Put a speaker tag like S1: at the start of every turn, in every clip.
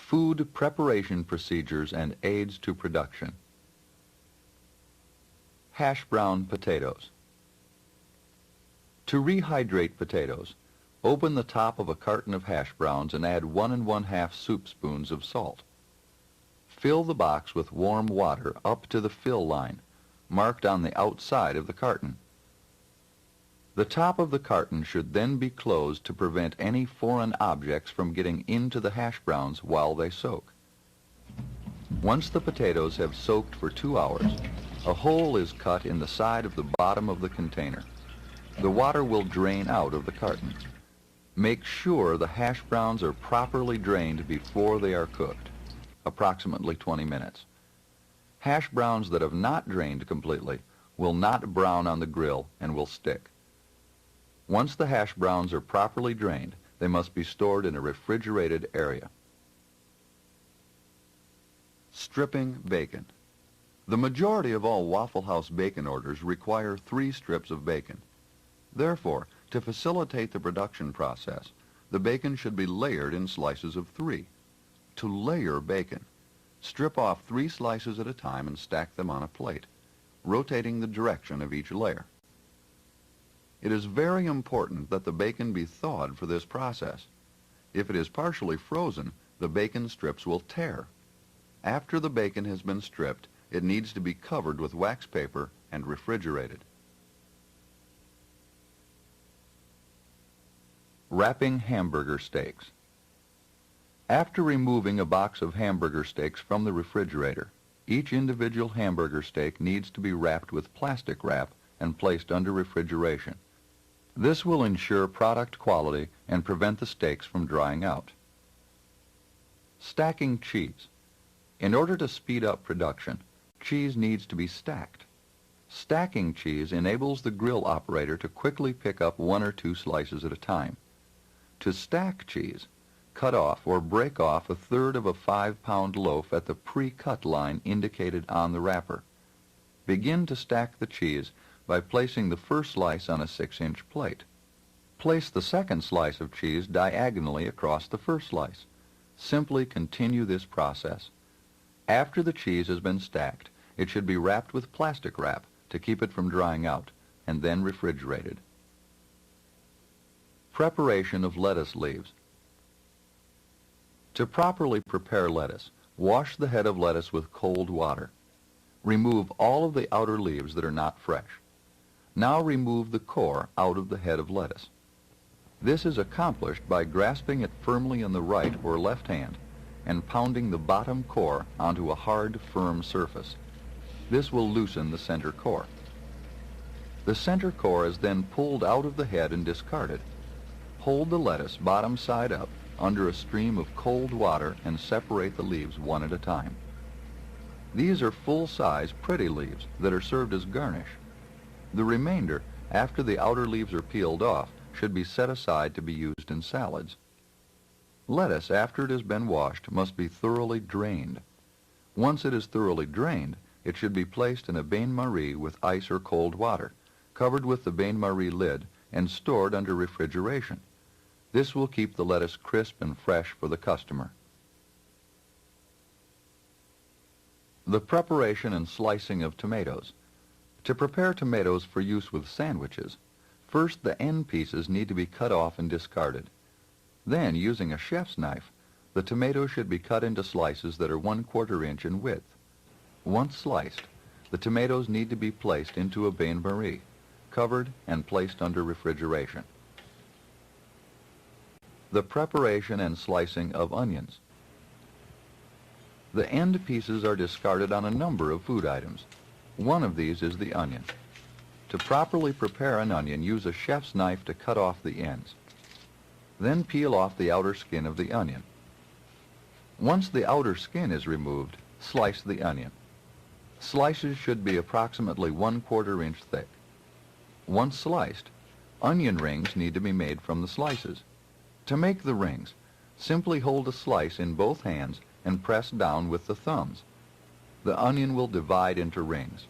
S1: Food preparation procedures and aids to production. Hash brown potatoes. To rehydrate potatoes, open the top of a carton of hash browns and add 1 1/2 soup spoons of salt. Fill the box with warm water up to the fill line, marked on the outside of the carton. The top of the carton should then be closed to prevent any foreign objects from getting into the hash browns while they soak. Once the potatoes have soaked for 2 hours, a hole is cut in the side of the bottom of the container. The water will drain out of the carton. Make sure the hash browns are properly drained before they are cooked, approximately 20 minutes. Hash browns that have not drained completely will not brown on the grill and will stick. Once the hash browns are properly drained, they must be stored in a refrigerated area. Stripping bacon. The majority of all Waffle House bacon orders require 3 strips of bacon. Therefore, to facilitate the production process, the bacon should be layered in slices of 3. To layer bacon, strip off 3 slices at a time and stack them on a plate, rotating the direction of each layer. It is very important that the bacon be thawed for this process. If it is partially frozen, the bacon strips will tear. After the bacon has been stripped, it needs to be covered with wax paper and refrigerated. Wrapping hamburger steaks. After removing a box of hamburger steaks from the refrigerator, each individual hamburger steak needs to be wrapped with plastic wrap and placed under refrigeration. This will ensure product quality and prevent the steaks from drying out. Stacking cheese. In order to speed up production, cheese needs to be stacked. Stacking cheese enables the grill operator to quickly pick up 1 or 2 slices at a time. To stack cheese, cut off or break off 1/3 of a 5-pound loaf at the pre-cut line indicated on the wrapper. Begin to stack the cheese by placing the first slice on a 6-inch plate. Place the second slice of cheese diagonally across the first slice. Simply continue this process. After the cheese has been stacked, it should be wrapped with plastic wrap to keep it from drying out, and then refrigerated. Preparation of lettuce leaves. To properly prepare lettuce, wash the head of lettuce with cold water. Remove all of the outer leaves that are not fresh. Now remove the core out of the head of lettuce. This is accomplished by grasping it firmly in the right or left hand and pounding the bottom core onto a hard, firm surface. This will loosen the center core. The center core is then pulled out of the head and discarded. Hold the lettuce bottom side up under a stream of cold water and separate the leaves one at a time. These are full-size, pretty leaves that are served as garnish. The remainder, after the outer leaves are peeled off, should be set aside to be used in salads. Lettuce, after it has been washed, must be thoroughly drained. Once it is thoroughly drained, it should be placed in a bain-marie with ice or cold water, covered with the bain-marie lid, and stored under refrigeration. This will keep the lettuce crisp and fresh for the customer. The preparation and slicing of tomatoes. To prepare tomatoes for use with sandwiches, first the end pieces need to be cut off and discarded. Then, using a chef's knife, the tomato should be cut into slices that are 1/4 inch in width. Once sliced, the tomatoes need to be placed into a bain-marie, covered and placed under refrigeration. The preparation and slicing of onions. The end pieces are discarded on a number of food items. One of these is the onion. To properly prepare an onion, use a chef's knife to cut off the ends. Then peel off the outer skin of the onion. Once the outer skin is removed, slice the onion. Slices should be approximately 1/4 inch thick. Once sliced, onion rings need to be made from the slices. To make the rings, simply hold a slice in both hands and press down with the thumbs. The onion will divide into rings.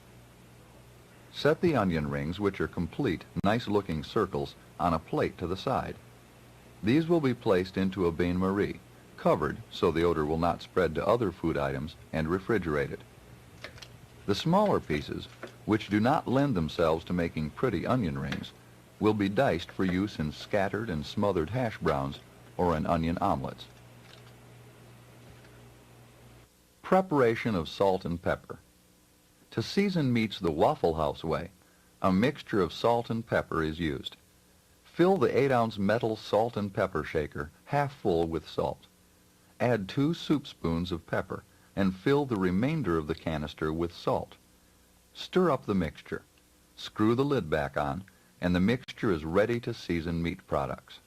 S1: Set the onion rings, which are complete, nice-looking circles, on a plate to the side. These will be placed into a bain-marie, covered so the odor will not spread to other food items, and refrigerated. The smaller pieces, which do not lend themselves to making pretty onion rings, will be diced for use in scattered and smothered hash browns or in onion omelets. Preparation of salt and pepper. To season meats the Waffle House way, a mixture of salt and pepper is used. Fill the 8-ounce metal salt and pepper shaker half full with salt. Add 2 soup spoons of pepper and fill the remainder of the canister with salt. Stir up the mixture. Screw the lid back on, and the mixture is ready to season meat products.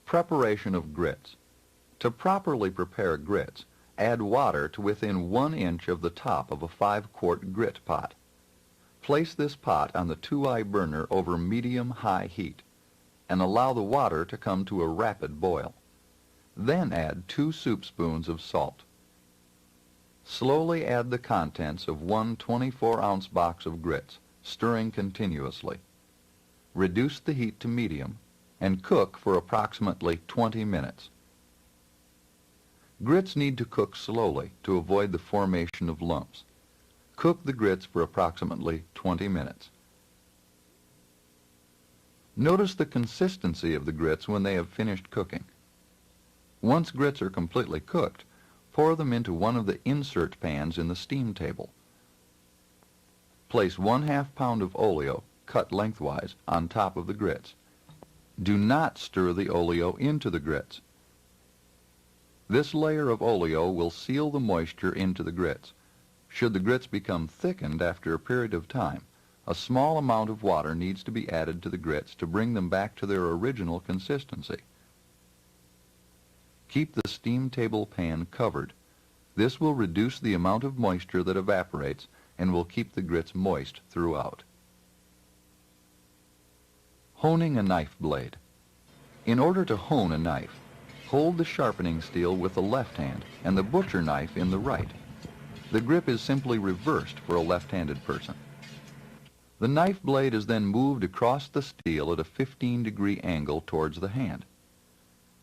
S1: Preparation of grits. To properly prepare grits, add water to within 1 inch of the top of a 5-quart grit pot. Place this pot on the 2-eye burner over medium-high heat and allow the water to come to a rapid boil. Then add 2 soup spoons of salt. Slowly add the contents of 1 24-ounce box of grits, stirring continuously. Reduce the heat to medium and cook for approximately 20 minutes. Grits need to cook slowly to avoid the formation of lumps. Cook the grits for approximately 20 minutes. Notice the consistency of the grits when they have finished cooking. Once grits are completely cooked, pour them into one of the insert pans in the steam table. Place 1/2 pound of oleo, cut lengthwise, on top of the grits. Do not stir the oleo into the grits. This layer of oleo will seal the moisture into the grits. Should the grits become thickened after a period of time, a small amount of water needs to be added to the grits to bring them back to their original consistency. Keep the steam table pan covered. This will reduce the amount of moisture that evaporates and will keep the grits moist throughout. Honing a knife blade. In order to hone a knife, hold the sharpening steel with the left hand and the butcher knife in the right. The grip is simply reversed for a left-handed person. The knife blade is then moved across the steel at a 15-degree angle towards the hand.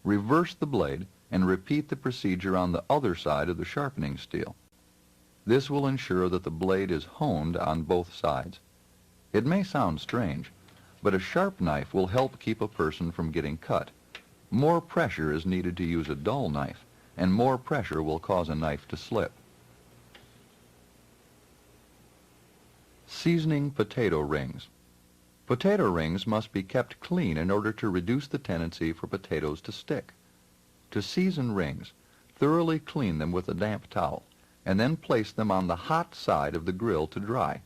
S1: Reverse the blade and repeat the procedure on the other side of the sharpening steel. This will ensure that the blade is honed on both sides. It may sound strange, but a sharp knife will help keep a person from getting cut. More pressure is needed to use a dull knife, and more pressure will cause a knife to slip. Seasoning potato rings. Potato rings must be kept clean in order to reduce the tendency for potatoes to stick. To season rings, thoroughly clean them with a damp towel, and then place them on the hot side of the grill to dry.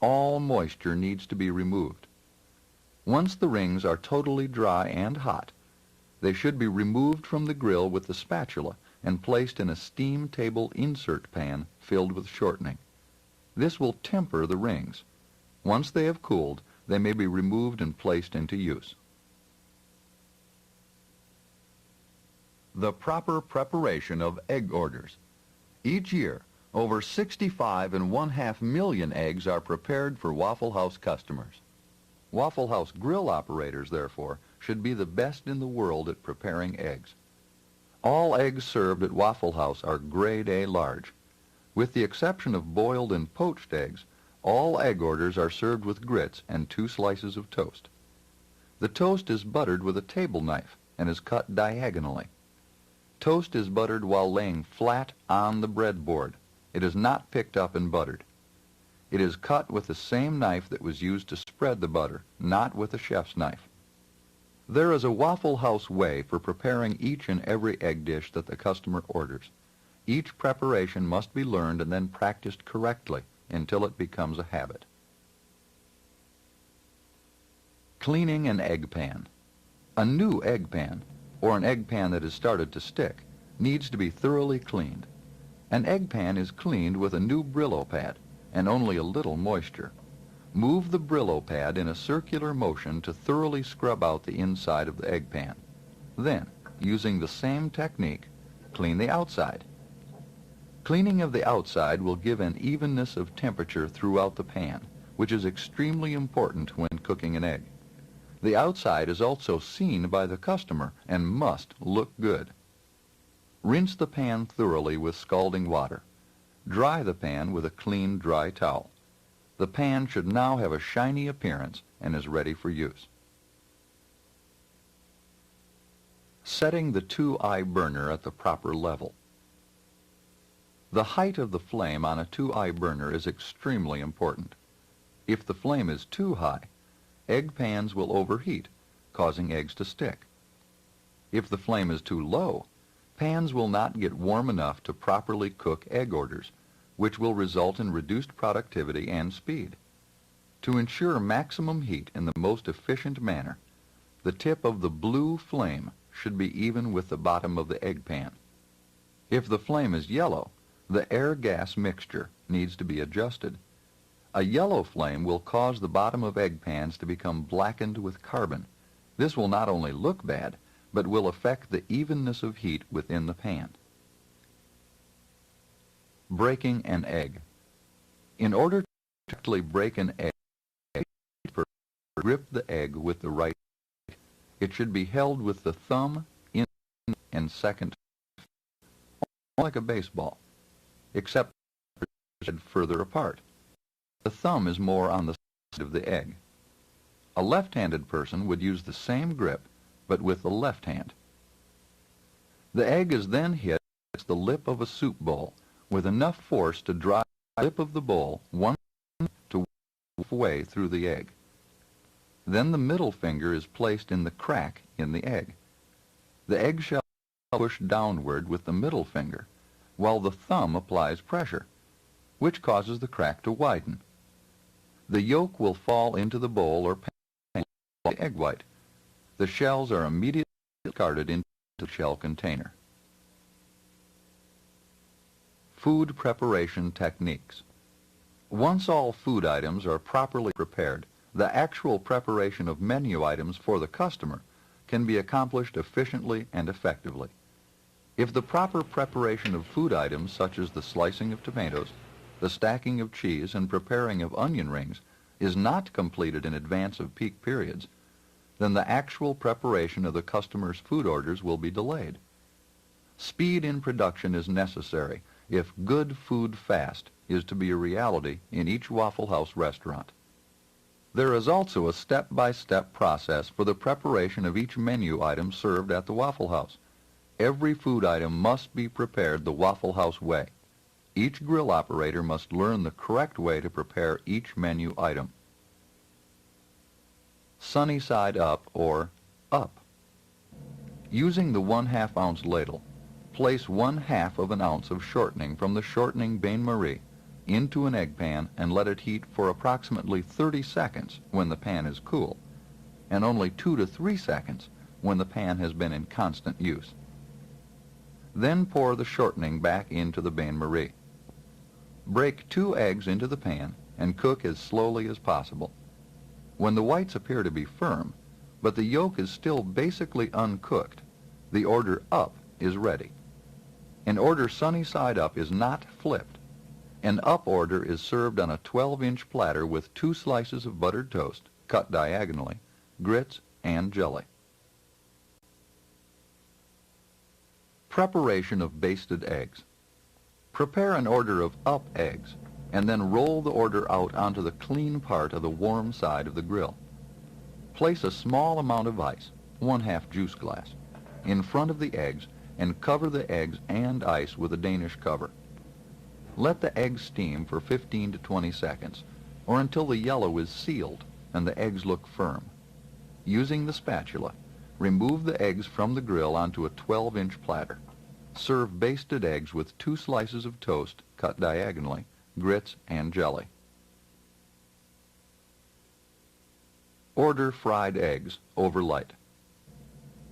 S1: All moisture needs to be removed. Once the rings are totally dry and hot, they should be removed from the grill with the spatula and placed in a steam table insert pan filled with shortening. This will temper the rings. Once they have cooled, they may be removed and placed into use. The proper preparation of egg orders. Each year, over 65.5 million eggs are prepared for Waffle House customers. Waffle House grill operators, therefore, should be the best in the world at preparing eggs. All eggs served at Waffle House are grade A large. With the exception of boiled and poached eggs, all egg orders are served with grits and 2 slices of toast. The toast is buttered with a table knife and is cut diagonally. Toast is buttered while laying flat on the breadboard. It is not picked up and buttered. It is cut with the same knife that was used to spread the butter, not with a chef's knife. There is a Waffle House way for preparing each and every egg dish that the customer orders. Each preparation must be learned and then practiced correctly until it becomes a habit. Cleaning an egg pan. A new egg pan, or an egg pan that has started to stick, needs to be thoroughly cleaned. An egg pan is cleaned with a new Brillo pad and only a little moisture. Move the Brillo pad in a circular motion to thoroughly scrub out the inside of the egg pan. Then, using the same technique, clean the outside. Cleaning of the outside will give an evenness of temperature throughout the pan, which is extremely important when cooking an egg. The outside is also seen by the customer and must look good. Rinse the pan thoroughly with scalding water. Dry the pan with a clean, dry towel. The pan should now have a shiny appearance and is ready for use. Setting the 2-eye burner at the proper level. The height of the flame on a 2-eye burner is extremely important. If the flame is too high, egg pans will overheat, causing eggs to stick. If the flame is too low, pans will not get warm enough to properly cook egg orders, which will result in reduced productivity and speed. To ensure maximum heat in the most efficient manner, the tip of the blue flame should be even with the bottom of the egg pan. If the flame is yellow, the air-gas mixture needs to be adjusted. A yellow flame will cause the bottom of egg pans to become blackened with carbon. This will not only look bad, but will affect the evenness of heat within the pan. Breaking an egg. In order to correctly break an egg, grip the egg with the right. It should be held with the thumb, index, and second, like a baseball, except further apart. The thumb is more on the side of the egg. A left-handed person would use the same grip, but with the left hand. The egg is then hit against the lip of a soup bowl with enough force to drive the lip of the bowl one to halfway through the egg. Then the middle finger is placed in the crack in the egg. The eggshell is pushed downward with the middle finger, while the thumb applies pressure, which causes the crack to widen. The yolk will fall into the bowl or pan with the egg white. The shells are immediately discarded into the shell container. Food preparation techniques. Once all food items are properly prepared, the actual preparation of menu items for the customer can be accomplished efficiently and effectively. If the proper preparation of food items such as the slicing of tomatoes, the stacking of cheese, and preparing of onion rings is not completed in advance of peak periods, then the actual preparation of the customer's food orders will be delayed. Speed in production is necessary if good food fast is to be a reality in each Waffle House restaurant. There is also a step-by-step process for the preparation of each menu item served at the Waffle House. Every food item must be prepared the Waffle House way. Each grill operator must learn the correct way to prepare each menu item. Sunny side up or up. Using the 1/2 ounce ladle, place 1/2 of an ounce of shortening from the shortening bain-marie into an egg pan and let it heat for approximately 30 seconds when the pan is cool, and only 2 to 3 seconds when the pan has been in constant use. Then pour the shortening back into the bain-marie. Break 2 eggs into the pan and cook as slowly as possible. When the whites appear to be firm, but the yolk is still basically uncooked, the order up is ready. An order sunny side up is not flipped. An up order is served on a 12-inch platter with 2 slices of buttered toast, cut diagonally, grits, and jelly. Preparation of basted eggs. Prepare an order of up eggs, and then roll the order out onto the clean part of the warm side of the grill. Place a small amount of ice, 1/2 juice glass, in front of the eggs and cover the eggs and ice with a Danish cover. Let the eggs steam for 15 to 20 seconds, or until the yellow is sealed and the eggs look firm. Using the spatula, remove the eggs from the grill onto a 12-inch platter. Serve basted eggs with 2 slices of toast cut diagonally, grits, and jelly. Order fried eggs over light.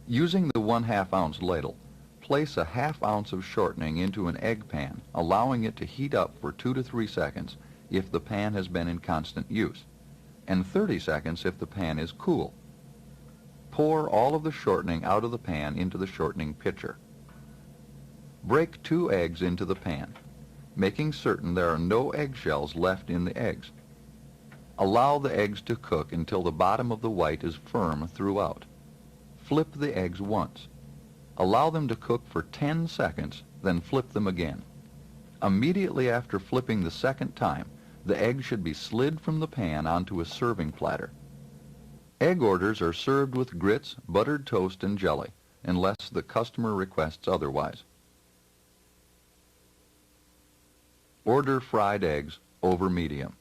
S1: Using the 1/2 ounce ladle, place a 1/2 ounce of shortening into an egg pan, allowing it to heat up for 2 to 3 seconds if the pan has been in constant use, and 30 seconds if the pan is cool. Pour all of the shortening out of the pan into the shortening pitcher. Break 2 eggs into the pan, making certain there are no eggshells left in the eggs. Allow the eggs to cook until the bottom of the white is firm throughout. Flip the eggs once. Allow them to cook for 10 seconds, then flip them again. Immediately after flipping the second time, the egg should be slid from the pan onto a serving platter. Egg orders are served with grits, buttered toast, and jelly, unless the customer requests otherwise. Order fried eggs over medium.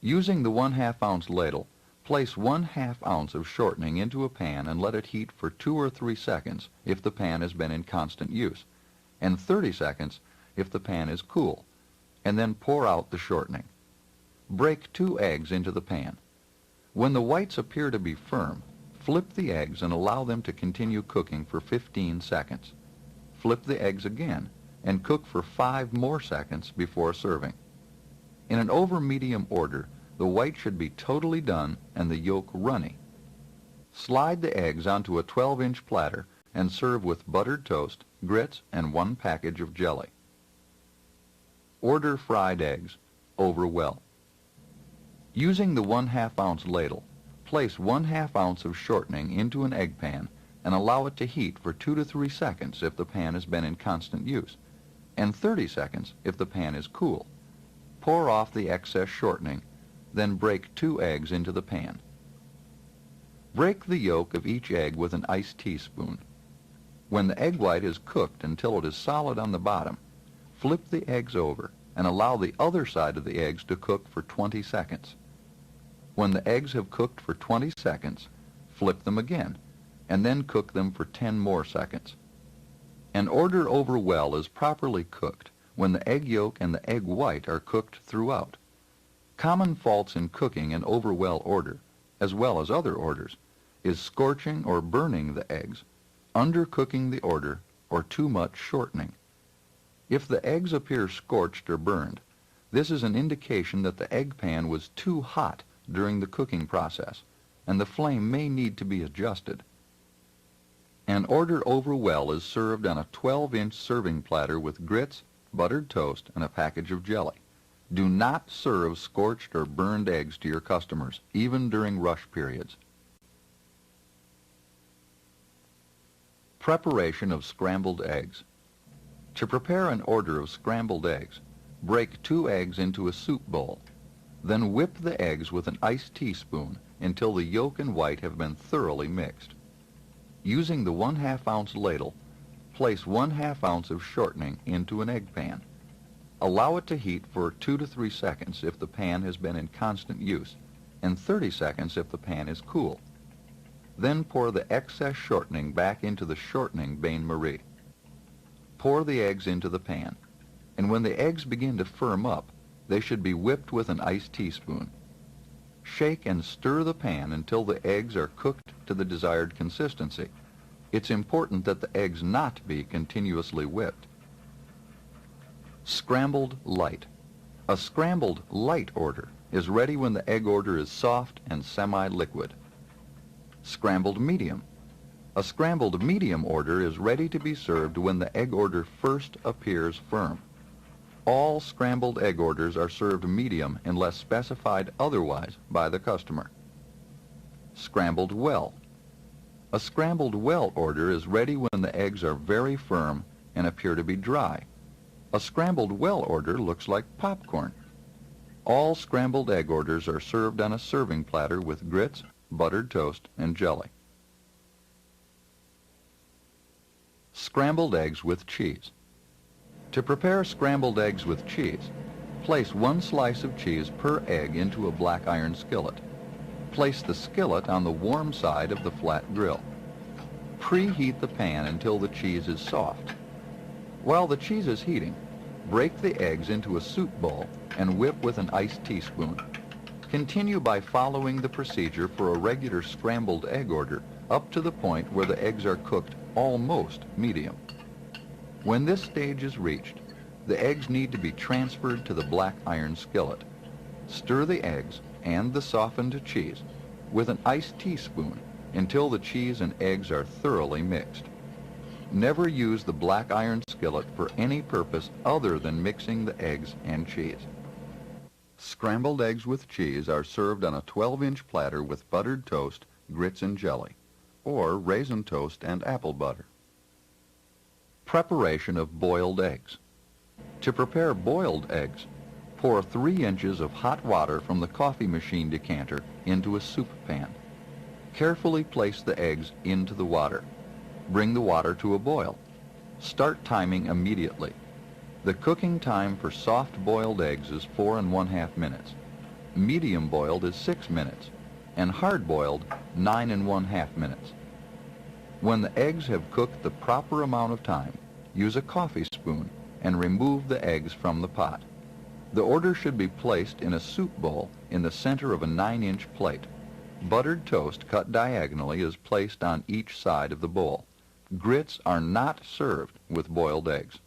S1: Using the 1/2 ounce ladle, place 1/2 ounce of shortening into a pan and let it heat for 2 or 3 seconds if the pan has been in constant use, and 30 seconds if the pan is cool, and then pour out the shortening. Break 2 eggs into the pan. When the whites appear to be firm, flip the eggs and allow them to continue cooking for 15 seconds. Flip the eggs again and cook for 5 more seconds before serving. In an over-medium order, the white should be totally done and the yolk runny. Slide the eggs onto a 12-inch platter and serve with buttered toast, grits, and 1 package of jelly. Order fried eggs over well. Using the 1/2 ounce ladle, place 1/2 ounce of shortening into an egg pan and allow it to heat for 2 to 3 seconds if the pan has been in constant use, and 30 seconds if the pan is cool. Pour off the excess shortening, then break 2 eggs into the pan. Break the yolk of each egg with an iced teaspoon. When the egg white is cooked until it is solid on the bottom, flip the eggs over and allow the other side of the eggs to cook for 20 seconds. When the eggs have cooked for 20 seconds, flip them again, and then cook them for 10 more seconds. An order over well is properly cooked when the egg yolk and the egg white are cooked throughout. Common faults in cooking an over well order, as well as other orders, is scorching or burning the eggs, undercooking the order, or too much shortening. If the eggs appear scorched or burned, this is an indication that the egg pan was too hot during the cooking process, and the flame may need to be adjusted. An order over well is served on a 12-inch serving platter with grits, buttered toast, and a package of jelly. Do not serve scorched or burned eggs to your customers, even during rush periods. Preparation of scrambled eggs. To prepare an order of scrambled eggs, break 2 eggs into a soup bowl. Then whip the eggs with an iced teaspoon until the yolk and white have been thoroughly mixed. Using the 1/2 ounce ladle, place 1/2 ounce of shortening into an egg pan. Allow it to heat for 2 to 3 seconds if the pan has been in constant use, and 30 seconds if the pan is cool. Then pour the excess shortening back into the shortening bain-marie. Pour the eggs into the pan, and when the eggs begin to firm up, they should be whipped with an iced teaspoon. Shake and stir the pan until the eggs are cooked to the desired consistency. It's important that the eggs not be continuously whipped. Scrambled light. A scrambled light order is ready when the egg order is soft and semi-liquid. Scrambled medium. A scrambled medium order is ready to be served when the egg order first appears firm. All scrambled egg orders are served medium unless specified otherwise by the customer. Scrambled well. A scrambled well order is ready when the eggs are very firm and appear to be dry. A scrambled well order looks like popcorn. All scrambled egg orders are served on a serving platter with grits, buttered toast, and jelly. Scrambled eggs with cheese. To prepare scrambled eggs with cheese, place 1 slice of cheese per egg into a black iron skillet. Place the skillet on the warm side of the flat grill. Preheat the pan until the cheese is soft. While the cheese is heating, break the eggs into a soup bowl and whip with an iced teaspoon. Continue by following the procedure for a regular scrambled egg order up to the point where the eggs are cooked almost medium. When this stage is reached, the eggs need to be transferred to the black iron skillet. Stir the eggs and the softened cheese with an iced teaspoon until the cheese and eggs are thoroughly mixed. Never use the black iron skillet for any purpose other than mixing the eggs and cheese. Scrambled eggs with cheese are served on a 12-inch platter with buttered toast, grits, and jelly, or raisin toast and apple butter. Preparation of boiled eggs. To prepare boiled eggs, pour 3 inches of hot water from the coffee machine decanter into a soup pan. Carefully place the eggs into the water. Bring the water to a boil. Start timing immediately. The cooking time for soft-boiled eggs is 4 1/2 minutes. Medium-boiled is 6 minutes, and hard-boiled 9 1/2 minutes. When the eggs have cooked the proper amount of time, use a coffee spoon and remove the eggs from the pot. The order should be placed in a soup bowl in the center of a 9-inch plate. Buttered toast cut diagonally is placed on each side of the bowl. Grits are not served with boiled eggs.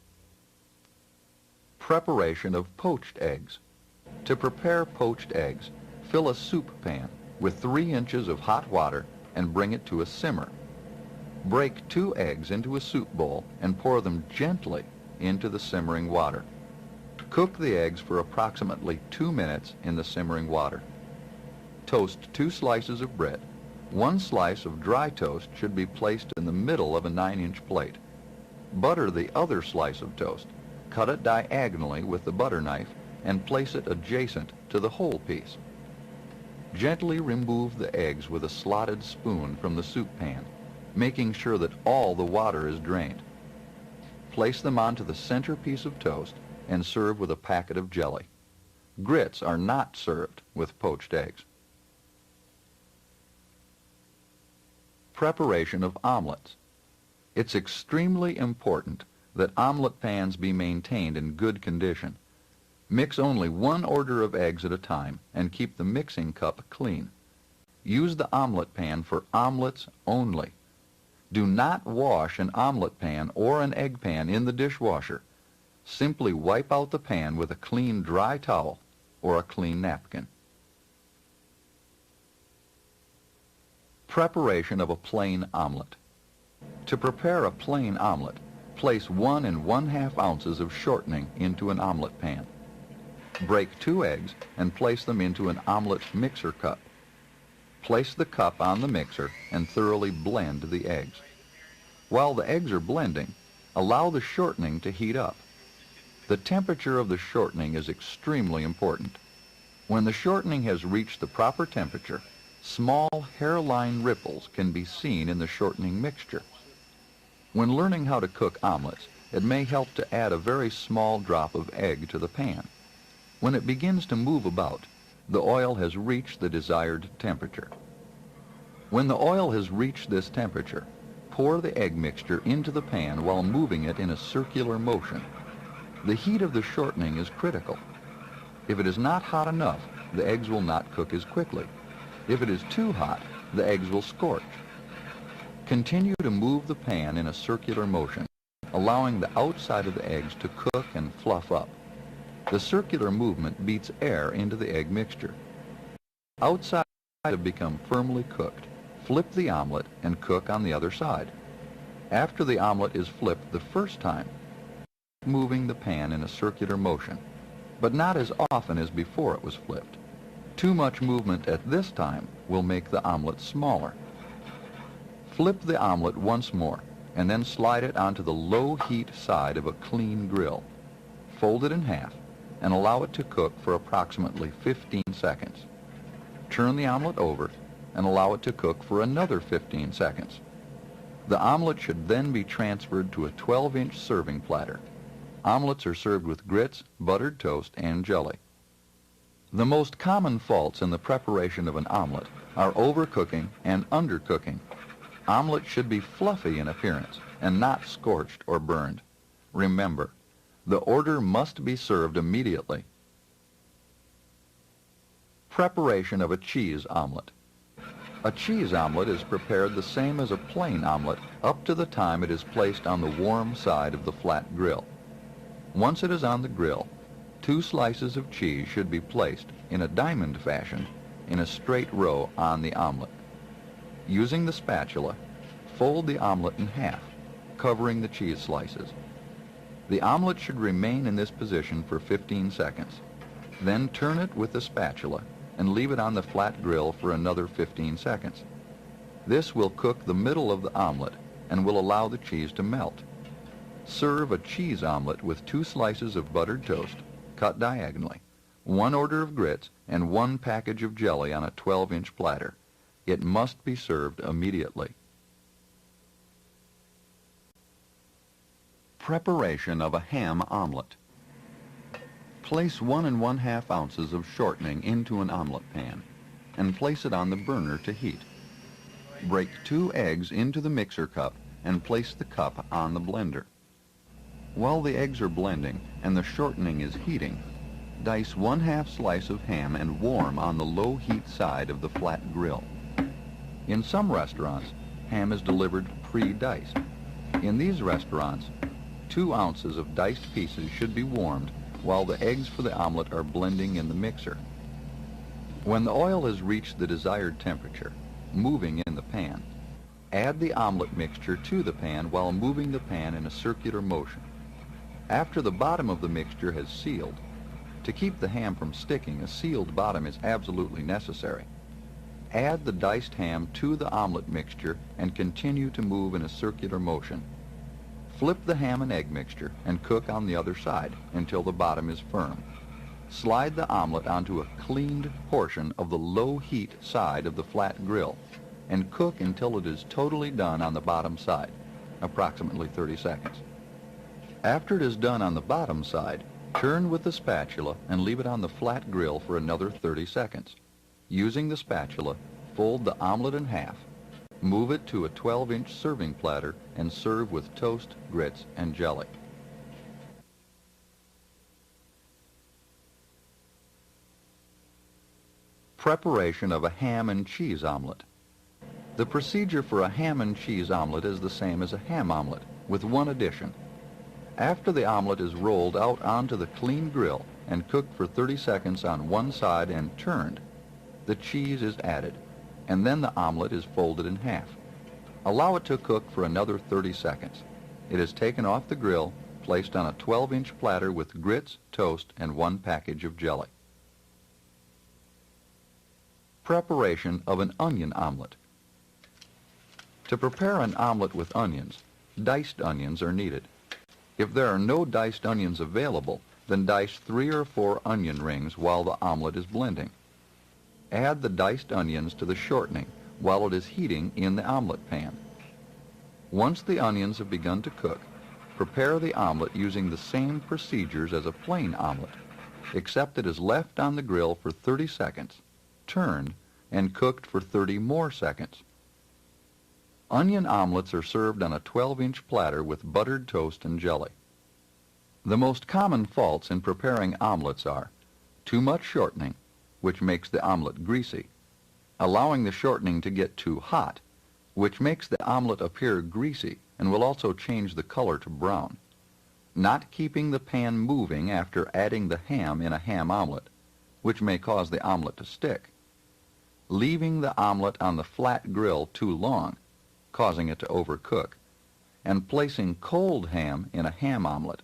S1: Preparation of poached eggs. To prepare poached eggs, fill a soup pan with 3 inches of hot water and bring it to a simmer. Break 2 eggs into a soup bowl and pour them gently into the simmering water. Cook the eggs for approximately 2 minutes in the simmering water. Toast 2 slices of bread. 1 slice of dry toast should be placed in the middle of a 9-inch plate. Butter the other slice of toast. Cut it diagonally with the butter knife and place it adjacent to the whole piece. Gently remove the eggs with a slotted spoon from the soup pan, making sure that all the water is drained. Place them onto the center piece of toast and serve with a packet of jelly. Grits are not served with poached eggs. Preparation of omelets. It's extremely important that omelet pans be maintained in good condition. Mix only 1 order of eggs at a time and keep the mixing cup clean. Use the omelet pan for omelets only. Do not wash an omelet pan or an egg pan in the dishwasher. Simply wipe out the pan with a clean dry towel or a clean napkin. Preparation of a plain omelet. To prepare a plain omelet, place 1 1/2 ounces of shortening into an omelet pan. Break 2 eggs and place them into an omelet mixer cup. Place the cup on the mixer and thoroughly blend the eggs. While the eggs are blending, allow the shortening to heat up. The temperature of the shortening is extremely important. When the shortening has reached the proper temperature, small hairline ripples can be seen in the shortening mixture. When learning how to cook omelets, it may help to add a very small drop of egg to the pan. When it begins to move about, the oil has reached the desired temperature. When the oil has reached this temperature, pour the egg mixture into the pan while moving it in a circular motion. The heat of the shortening is critical. If it is not hot enough, the eggs will not cook as quickly. If it is too hot, the eggs will scorch. Continue to move the pan in a circular motion, allowing the outside of the eggs to cook and fluff up. The circular movement beats air into the egg mixture. Outside have become firmly cooked. Flip the omelet and cook on the other side. After the omelet is flipped the first time, moving the pan in a circular motion, but not as often as before it was flipped. Too much movement at this time will make the omelet smaller. Flip the omelet once more and then slide it onto the low heat side of a clean grill. Fold it in half and allow it to cook for approximately 15 seconds. Turn the omelet over and allow it to cook for another 15 seconds. The omelet should then be transferred to a 12-inch serving platter. Omelets are served with grits, buttered toast, and jelly. The most common faults in the preparation of an omelet are overcooking and undercooking. Omelets should be fluffy in appearance and not scorched or burned. Remember, the order must be served immediately. Preparation of a cheese omelet. A cheese omelet is prepared the same as a plain omelet up to the time it is placed on the warm side of the flat grill. Once it is on the grill, 2 slices of cheese should be placed in a diamond fashion in a straight row on the omelet. Using the spatula, fold the omelet in half, covering the cheese slices. The omelet should remain in this position for 15 seconds. Then turn it with the spatula and leave it on the flat grill for another 15 seconds. This will cook the middle of the omelet and will allow the cheese to melt. Serve a cheese omelet with 2 slices of buttered toast, cut diagonally, 1 order of grits, and 1 package of jelly on a 12-inch platter. It must be served immediately. Preparation of a ham omelet. Place 1 1/2 ounces of shortening into an omelet pan and place it on the burner to heat. Break 2 eggs into the mixer cup and place the cup on the blender. While the eggs are blending and the shortening is heating, dice 1/2 slice of ham and warm on the low heat side of the flat grill. In some restaurants, ham is delivered pre-diced. In these restaurants, 2 ounces of diced pieces should be warmed while the eggs for the omelet are blending in the mixer. When the oil has reached the desired temperature, moving in the pan, add the omelet mixture to the pan while moving the pan in a circular motion. After the bottom of the mixture has sealed, to keep the ham from sticking, a sealed bottom is absolutely necessary. Add the diced ham to the omelet mixture and continue to move in a circular motion. Flip the ham and egg mixture and cook on the other side until the bottom is firm. Slide the omelet onto a cleaned portion of the low heat side of the flat grill and cook until it is totally done on the bottom side, approximately 30 seconds. After it is done on the bottom side, turn with the spatula and leave it on the flat grill for another 30 seconds. Using the spatula, fold the omelet in half. Move it to a 12-inch serving platter and serve with toast, grits, and jelly. Preparation of a ham and cheese omelet. The procedure for a ham and cheese omelet is the same as a ham omelet, with one addition. After the omelet is rolled out onto the clean grill and cooked for 30 seconds on one side and turned, the cheese is added, and then the omelet is folded in half. Allow it to cook for another 30 seconds. It is taken off the grill, placed on a 12-inch platter with grits, toast, and 1 package of jelly. Preparation of an onion omelet. To prepare an omelet with onions, diced onions are needed. If there are no diced onions available, then dice 3 or 4 onion rings while the omelet is blending. Add the diced onions to the shortening while it is heating in the omelet pan. Once the onions have begun to cook, prepare the omelet using the same procedures as a plain omelet, except it is left on the grill for 30 seconds, turned, and cooked for 30 more seconds. Onion omelets are served on a 12-inch platter with buttered toast and jelly. The most common faults in preparing omelets are too much shortening, which makes the omelet greasy, allowing the shortening to get too hot, which makes the omelet appear greasy and will also change the color to brown, not keeping the pan moving after adding the ham in a ham omelet, which may cause the omelet to stick, leaving the omelet on the flat grill too long, causing it to overcook, and placing cold ham in a ham omelet,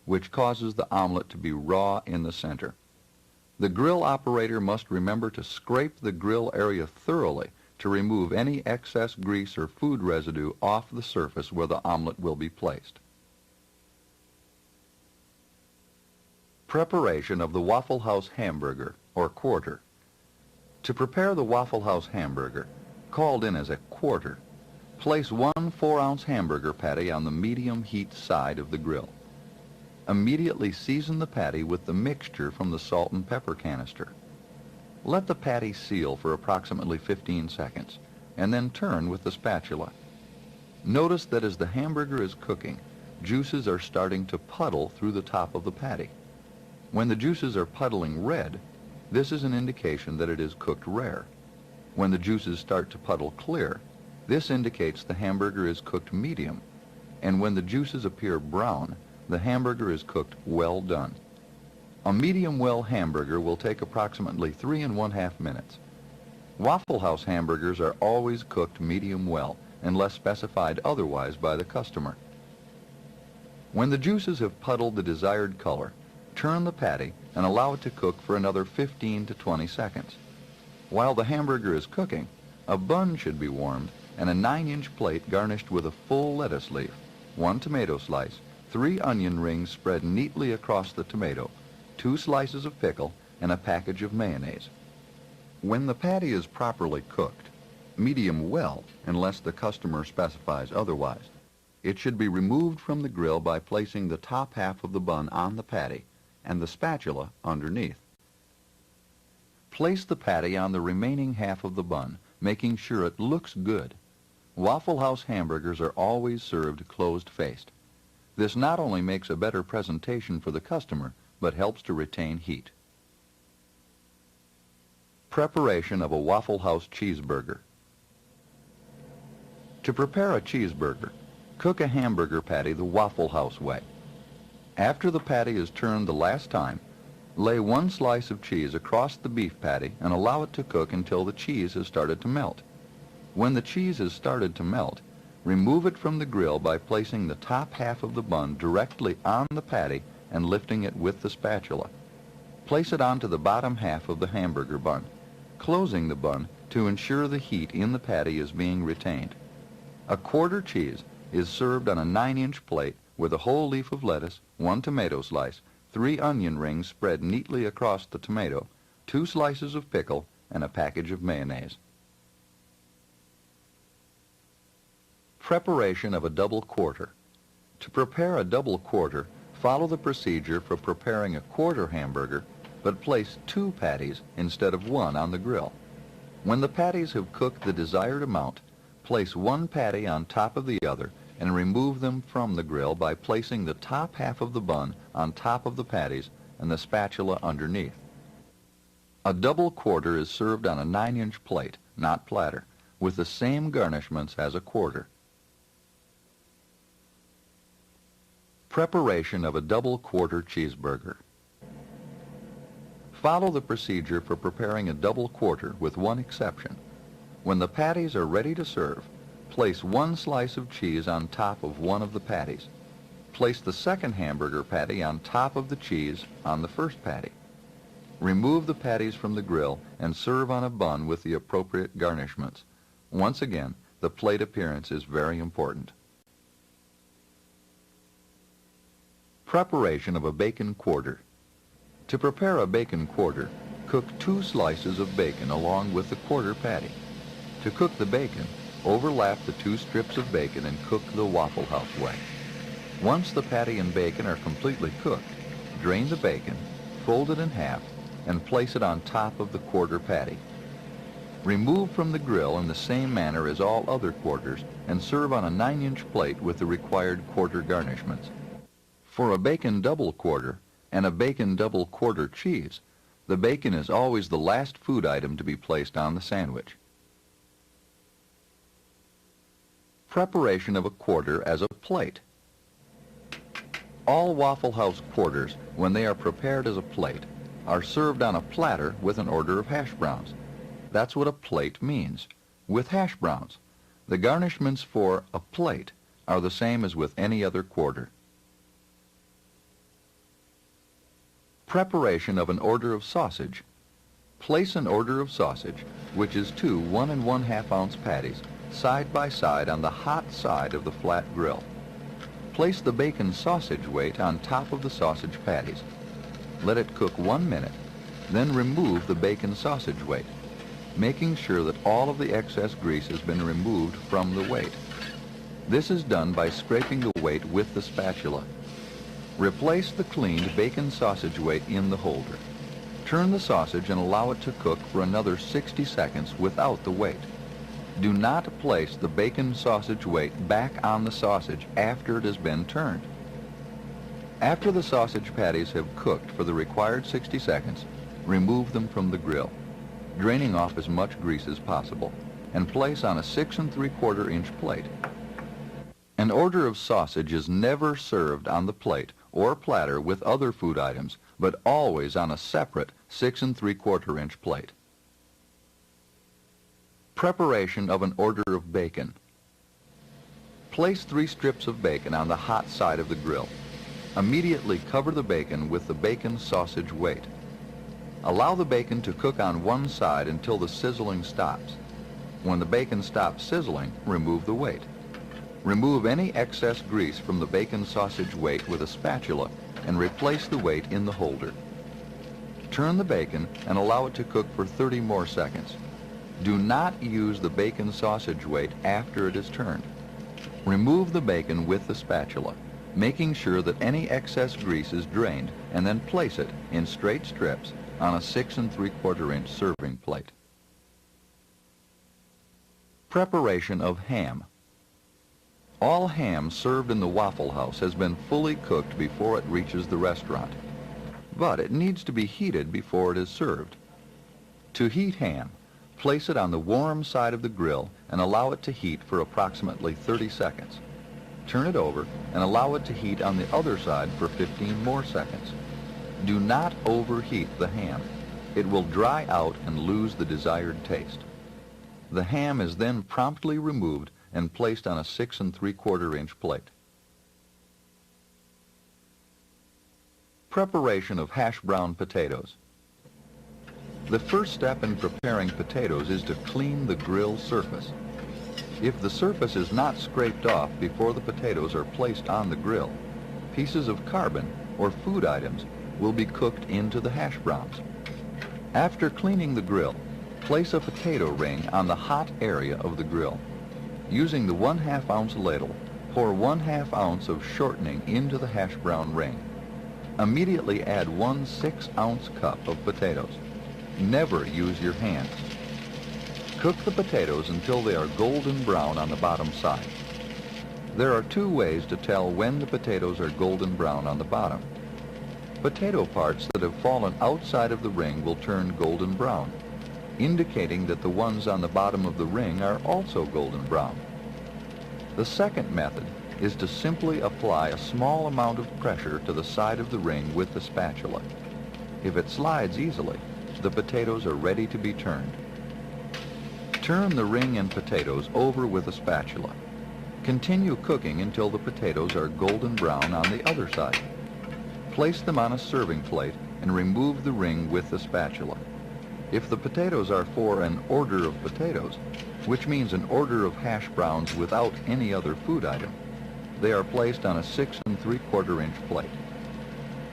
S1: which causes the omelet to be raw in the center. The grill operator must remember to scrape the grill area thoroughly to remove any excess grease or food residue off the surface where the omelet will be placed. Preparation of the Waffle House hamburger, or quarter. To prepare the Waffle House hamburger, called in as a quarter, place 1 4-ounce hamburger patty on the medium heat side of the grill. Immediately season the patty with the mixture from the salt and pepper canister. Let the patty seal for approximately 15 seconds, and then turn with the spatula. Notice that as the hamburger is cooking, juices are starting to puddle through the top of the patty. When the juices are puddling red, this is an indication that it is cooked rare. When the juices start to puddle clear, this indicates the hamburger is cooked medium, and when the juices appear brown, the hamburger is cooked well done. A medium well hamburger will take approximately 3 1/2 minutes. Waffle House hamburgers are always cooked medium well, unless specified otherwise by the customer. When the juices have puddled the desired color, Turn the patty and allow it to cook for another 15 to 20 seconds. While the hamburger is cooking, a bun should be warmed and a 9-inch plate garnished with a full lettuce leaf, 1 tomato slice, 3 onion rings spread neatly across the tomato, 2 slices of pickle, and a package of mayonnaise. When the patty is properly cooked, medium well unless the customer specifies otherwise, it should be removed from the grill by placing the top half of the bun on the patty and the spatula underneath. Place the patty on the remaining half of the bun, making sure it looks good. Waffle House hamburgers are always served closed-faced. This not only makes a better presentation for the customer, but helps to retain heat. Preparation of a Waffle House cheeseburger. To prepare a cheeseburger, cook a hamburger patty the Waffle House way. After the patty is turned the last time, lay 1 slice of cheese across the beef patty and allow it to cook until the cheese has started to melt. When the cheese has started to melt, remove it from the grill by placing the top half of the bun directly on the patty and lifting it with the spatula. Place it onto the bottom half of the hamburger bun, closing the bun to ensure the heat in the patty is being retained. A quarter cheese is served on a 9-inch plate with a whole leaf of lettuce, 1 tomato slice, 3 onion rings spread neatly across the tomato, 2 slices of pickle, and a package of mayonnaise. Preparation of a double quarter. To prepare a double quarter, follow the procedure for preparing a quarter hamburger, but place 2 patties instead of 1 on the grill. When the patties have cooked the desired amount, place 1 patty on top of the other and remove them from the grill by placing the top half of the bun on top of the patties and the spatula underneath. A double quarter is served on a 9-inch plate, not platter, with the same garnishments as a quarter. Preparation of a double quarter cheeseburger. Follow the procedure for preparing a double quarter with one exception. When the patties are ready to serve, place 1 slice of cheese on top of one of the patties. Place the second hamburger patty on top of the cheese on the first patty. Remove the patties from the grill and serve on a bun with the appropriate garnishments. Once again, the plate appearance is very important. Preparation of a bacon quarter. To prepare a bacon quarter, cook 2 slices of bacon along with the quarter patty. To cook the bacon, overlap the 2 strips of bacon and cook the Waffle House way. Once the patty and bacon are completely cooked, drain the bacon, fold it in half, and place it on top of the quarter patty. Remove from the grill in the same manner as all other quarters and serve on a 9-inch plate with the required quarter garnishments. For a bacon double quarter and a bacon double quarter cheese, the bacon is always the last food item to be placed on the sandwich. Preparation of a quarter as a plate. All Waffle House quarters, when they are prepared as a plate, are served on a platter with an order of hash browns. That's what a plate means, with hash browns. The garnishments for a plate are the same as with any other quarter. Preparation of an order of sausage. Place an order of sausage, which is 2 1 1/2 ounce patties, side by side on the hot side of the flat grill. Place the bacon sausage weight on top of the sausage patties. Let it cook 1 minute, then remove the bacon sausage weight, making sure that all of the excess grease has been removed from the weight. This is done by scraping the weight with the spatula. Replace the cleaned bacon sausage weight in the holder. Turn the sausage and allow it to cook for another 60 seconds without the weight. Do not place the bacon sausage weight back on the sausage after it has been turned. After the sausage patties have cooked for the required 60 seconds, remove them from the grill, draining off as much grease as possible, and place on a 6 3/4 inch plate. An order of sausage is never served on the plate or platter with other food items, but always on a separate 6 3/4 inch plate. Preparation of an order of bacon. Place 3 strips of bacon on the hot side of the grill. Immediately cover the bacon with the bacon sausage weight. Allow the bacon to cook on one side until the sizzling stops. When the bacon stops sizzling, remove the weight. Remove any excess grease from the bacon sausage weight with a spatula and replace the weight in the holder. Turn the bacon and allow it to cook for 30 more seconds. Do not use the bacon sausage weight after it is turned. Remove the bacon with the spatula, making sure that any excess grease is drained, and then place it in straight strips on a 6 3/4 inch serving plate. Preparation of ham. All ham served in the Waffle House has been fully cooked before it reaches the restaurant, but it needs to be heated before it is served. To heat ham, place it on the warm side of the grill and allow it to heat for approximately 30 seconds. Turn it over and allow it to heat on the other side for 15 more seconds. Do not overheat the ham. It will dry out and lose the desired taste. The ham is then promptly removed and placed on a 6 3/4 inch plate. Preparation of hash brown potatoes. The first step in preparing potatoes is to clean the grill surface. If the surface is not scraped off before the potatoes are placed on the grill, pieces of carbon or food items will be cooked into the hash browns. After cleaning the grill, place a potato ring on the hot area of the grill. Using the 1/2 ounce ladle, pour 1/2 ounce of shortening into the hash brown ring. Immediately add 1 6-ounce cup of potatoes. Never use your hands. Cook the potatoes until they are golden brown on the bottom side. There are 2 ways to tell when the potatoes are golden brown on the bottom. Potato parts that have fallen outside of the ring will turn golden brown, indicating that the ones on the bottom of the ring are also golden brown. The second method is to simply apply a small amount of pressure to the side of the ring with the spatula. If it slides easily, the potatoes are ready to be turned. Turn the ring and potatoes over with a spatula. Continue cooking until the potatoes are golden brown on the other side. Place them on a serving plate and remove the ring with the spatula. If the potatoes are for an order of potatoes, which means an order of hash browns without any other food item, they are placed on a 6 3/4 inch plate.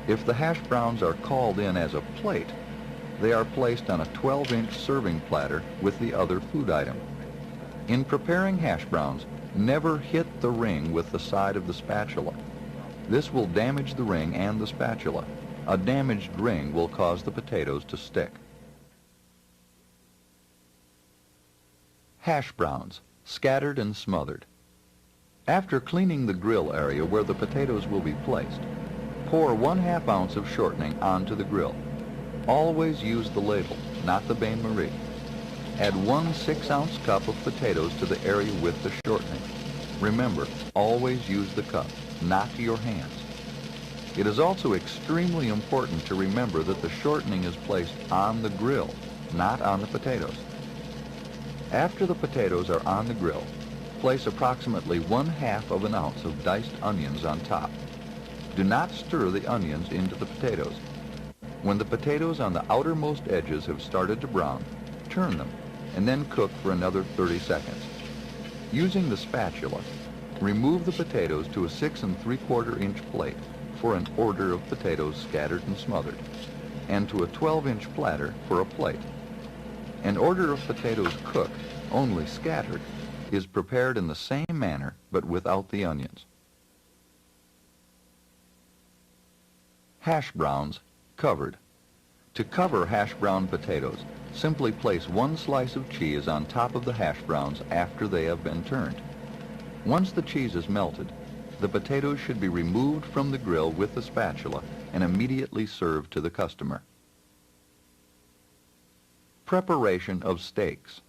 S1: If the hash browns are called in as a plate, they are placed on a 12-inch serving platter with the other food item. In preparing hash browns, never hit the ring with the side of the spatula. This will damage the ring and the spatula. A damaged ring will cause the potatoes to stick. Hash browns, scattered and smothered. After cleaning the grill area where the potatoes will be placed, pour 1/2 ounce of shortening onto the grill. Always use the ladle, not the bain-marie. Add 1 6-ounce cup of potatoes to the area with the shortening. Remember, always use the cup, not your hands. It is also extremely important to remember that the shortening is placed on the grill, not on the potatoes. After the potatoes are on the grill, place approximately 1/2 ounce of diced onions on top. Do not stir the onions into the potatoes. When the potatoes on the outermost edges have started to brown, turn them and then cook for another 30 seconds. Using the spatula, remove the potatoes to a 6 3/4 inch plate for an order of potatoes scattered and smothered, and to a 12-inch platter for a plate. An order of potatoes cooked, only scattered, is prepared in the same manner but without the onions. Hash browns, covered. To cover hash brown potatoes, simply place 1 slice of cheese on top of the hash browns after they have been turned. Once the cheese is melted, the potatoes should be removed from the grill with the spatula and immediately served to the customer. Preparation of steaks.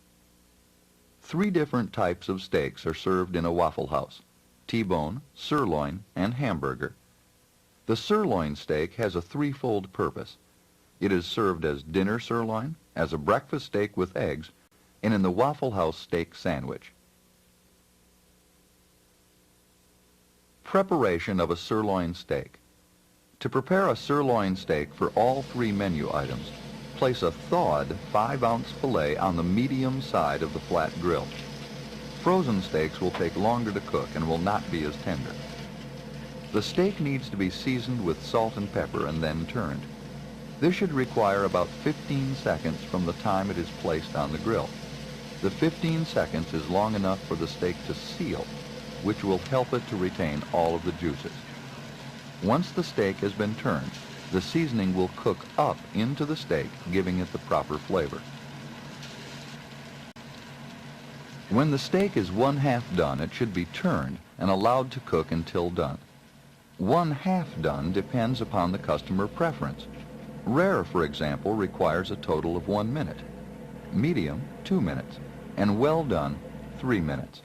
S1: 3 different types of steaks are served in a Waffle House: T-bone, sirloin, and hamburger. The sirloin steak has a 3-fold purpose. It is served as dinner sirloin, as a breakfast steak with eggs, and in the Waffle House steak sandwich. Preparation of a sirloin steak. To prepare a sirloin steak for all three menu items, place a thawed 5-ounce fillet on the medium side of the flat grill. Frozen steaks will take longer to cook and will not be as tender. The steak needs to be seasoned with salt and pepper and then turned. This should require about 15 seconds from the time it is placed on the grill. The 15 seconds is long enough for the steak to seal, which will help it to retain all of the juices. Once the steak has been turned, the seasoning will cook up into the steak, giving it the proper flavor. When the steak is 1/2 done, it should be turned and allowed to cook until done. 1/2 done depends upon the customer preference. Rare, for example, requires a total of 1 minute. Medium, 2 minutes. And well done, 3 minutes.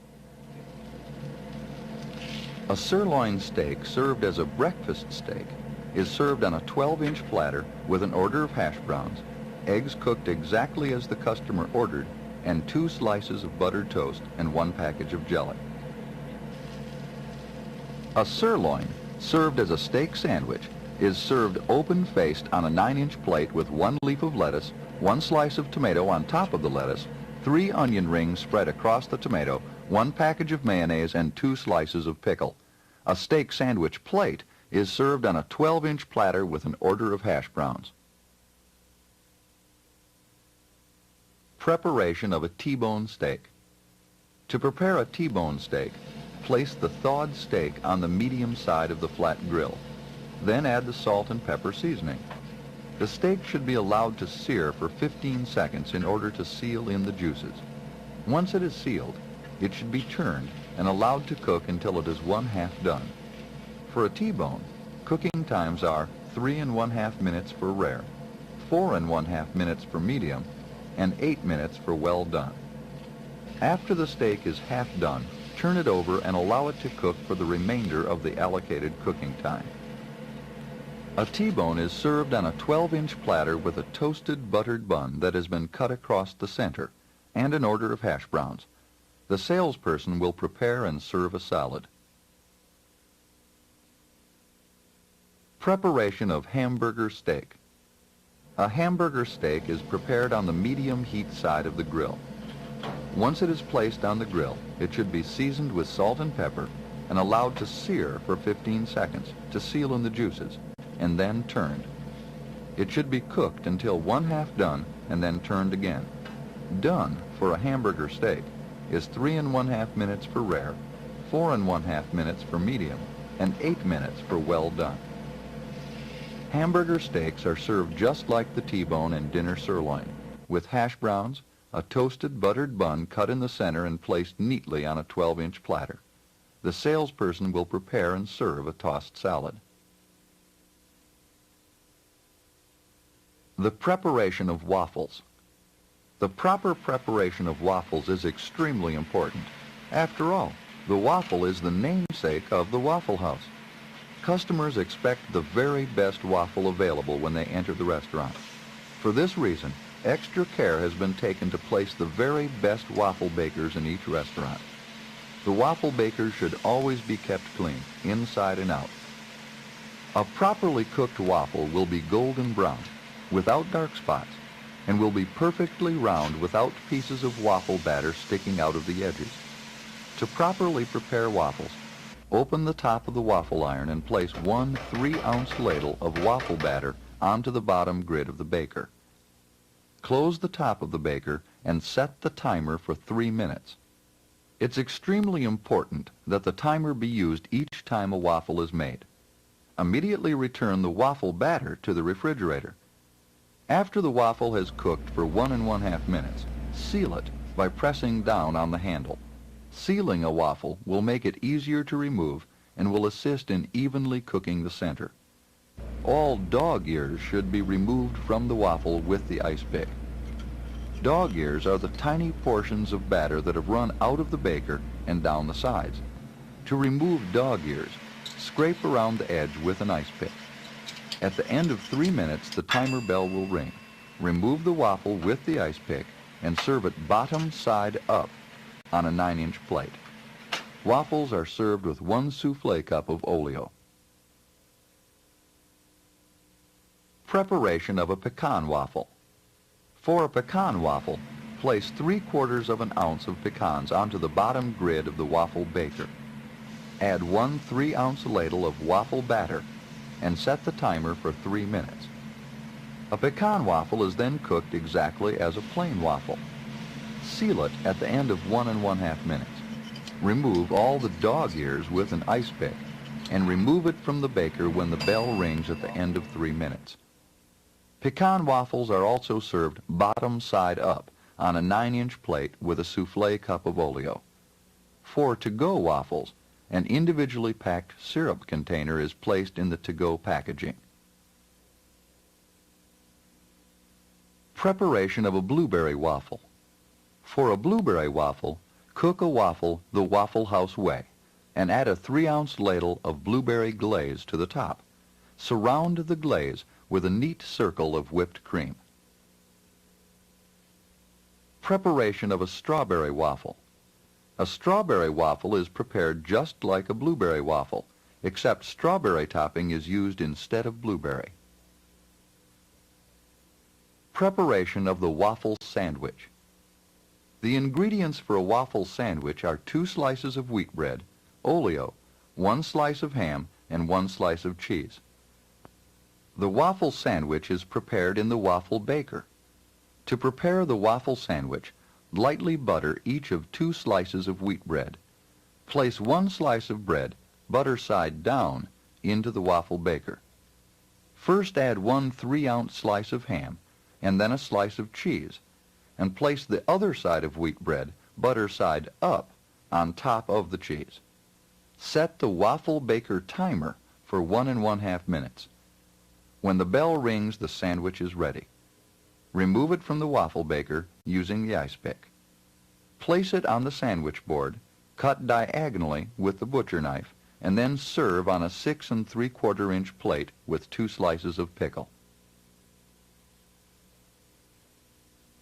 S1: A sirloin steak served as a breakfast steak is served on a 12-inch platter with an order of hash browns, eggs cooked exactly as the customer ordered, and 2 slices of buttered toast and 1 package of jelly. A sirloin, served as a steak sandwich, is served open-faced on a 9-inch plate with 1 leaf of lettuce, 1 slice of tomato on top of the lettuce, 3 onion rings spread across the tomato, 1 package of mayonnaise, and 2 slices of pickle. A steak sandwich plate is served on a 12-inch platter with an order of hash browns. Preparation of a T-bone steak. To prepare a T-bone steak, place the thawed steak on the medium side of the flat grill. Then add the salt and pepper seasoning. The steak should be allowed to sear for 15 seconds in order to seal in the juices. Once it is sealed, it should be turned and allowed to cook until it is 1/2 done. For a T-bone, cooking times are 3 1/2 minutes for rare, 4 1/2 minutes for medium, and 8 minutes for well done. After the steak is half done, turn it over and allow it to cook for the remainder of the allocated cooking time. A T-bone is served on a 12-inch platter with a toasted buttered bun that has been cut across the center and an order of hash browns. The salesperson will prepare and serve a salad. Preparation of hamburger steak. A hamburger steak is prepared on the medium heat side of the grill. Once it is placed on the grill, it should be seasoned with salt and pepper and allowed to sear for 15 seconds to seal in the juices, and then turned. It should be cooked until 1/2 done and then turned again. Done for a hamburger steak is 3 1/2 minutes for rare, 4 1/2 minutes for medium, and 8 minutes for well done. Hamburger steaks are served just like the T-bone and dinner sirloin, with hash browns, a toasted buttered bun cut in the center and placed neatly on a 12-inch platter. The salesperson will prepare and serve a tossed salad. The preparation of waffles. The proper preparation of waffles is extremely important. After all, the waffle is the namesake of the Waffle House. Customers expect the very best waffle available when they enter the restaurant. For this reason, extra care has been taken to place the very best waffle bakers in each restaurant. The waffle bakers should always be kept clean, inside and out. A properly cooked waffle will be golden brown, without dark spots, and will be perfectly round without pieces of waffle batter sticking out of the edges. To properly prepare waffles, open the top of the waffle iron and place 1 3-ounce ladle of waffle batter onto the bottom grid of the baker. Close the top of the baker and set the timer for 3 minutes. It's extremely important that the timer be used each time a waffle is made. Immediately return the waffle batter to the refrigerator. After the waffle has cooked for 1 1/2 minutes, seal it by pressing down on the handle. Sealing a waffle will make it easier to remove and will assist in evenly cooking the center. All dog ears should be removed from the waffle with the ice pick. Dog ears are the tiny portions of batter that have run out of the baker and down the sides. To remove dog ears, scrape around the edge with an ice pick. At the end of 3 minutes, the timer bell will ring. Remove the waffle with the ice pick and serve it bottom side up on a 9-inch plate. Waffles are served with 1 soufflé cup of oleo. Preparation of a pecan waffle. For a pecan waffle, place 3/4 of an ounce of pecans onto the bottom grid of the waffle baker. Add 1 3-ounce ladle of waffle batter and set the timer for 3 minutes. A pecan waffle is then cooked exactly as a plain waffle. Seal it at the end of 1 1/2 minutes. Remove all the dog ears with an ice pick and remove it from the baker when the bell rings at the end of 3 minutes. Pecan waffles are also served bottom side up on a 9-inch plate with a souffle cup of oleo. For to-go waffles, an individually packed syrup container is placed in the to-go packaging. Preparation of a blueberry waffle. For a blueberry waffle, cook a waffle the Waffle House way and add a 3-ounce ladle of blueberry glaze to the top. Surround the glaze with a neat circle of whipped cream. Preparation of a strawberry waffle. A strawberry waffle is prepared just like a blueberry waffle, except strawberry topping is used instead of blueberry. Preparation of the waffle sandwich. The ingredients for a waffle sandwich are 2 slices of wheat bread, oleo, 1 slice of ham, and 1 slice of cheese. The waffle sandwich is prepared in the waffle baker. To prepare the waffle sandwich, lightly butter each of 2 slices of wheat bread. Place 1 slice of bread, butter side down, into the waffle baker. First add 1 3-ounce slice of ham, and then a slice of cheese, and place the other side of wheat bread, butter side up, on top of the cheese. Set the waffle baker timer for 1 1/2 minutes. When the bell rings, the sandwich is ready. Remove it from the waffle baker using the ice pick. Place it on the sandwich board, cut diagonally with the butcher knife, and then serve on a 6 3/4-inch plate with 2 slices of pickle.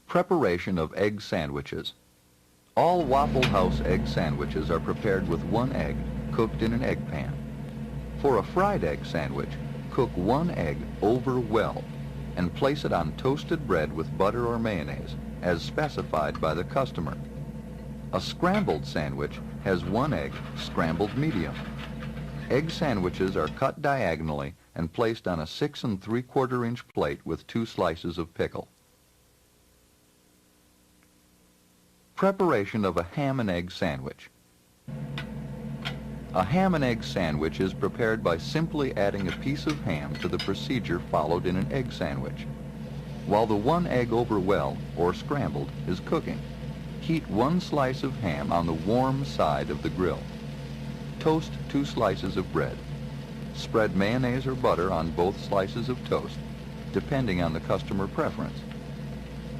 S1: Preparation of egg sandwiches. All Waffle House egg sandwiches are prepared with 1 egg cooked in an egg pan. For a fried egg sandwich, cook 1 egg over well and place it on toasted bread with butter or mayonnaise, as specified by the customer. A scrambled sandwich has 1 egg scrambled medium. Egg sandwiches are cut diagonally and placed on a 6 3/4-inch plate with 2 slices of pickle. Preparation of a ham and egg sandwich. A ham and egg sandwich is prepared by simply adding a piece of ham to the procedure followed in an egg sandwich. While the 1 egg over well, or scrambled, is cooking, heat 1 slice of ham on the warm side of the grill. Toast 2 slices of bread. Spread mayonnaise or butter on both slices of toast, depending on the customer preference.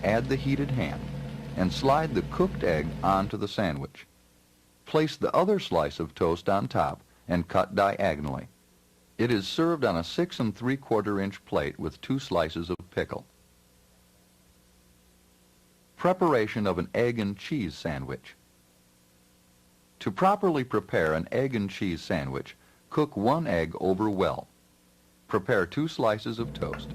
S1: Add the heated ham and slide the cooked egg onto the sandwich. Place the other slice of toast on top and cut diagonally. It is served on a 6 3/4-inch plate with 2 slices of pickle. Preparation of an egg and cheese sandwich. To properly prepare an egg and cheese sandwich, cook 1 egg over well. Prepare 2 slices of toast.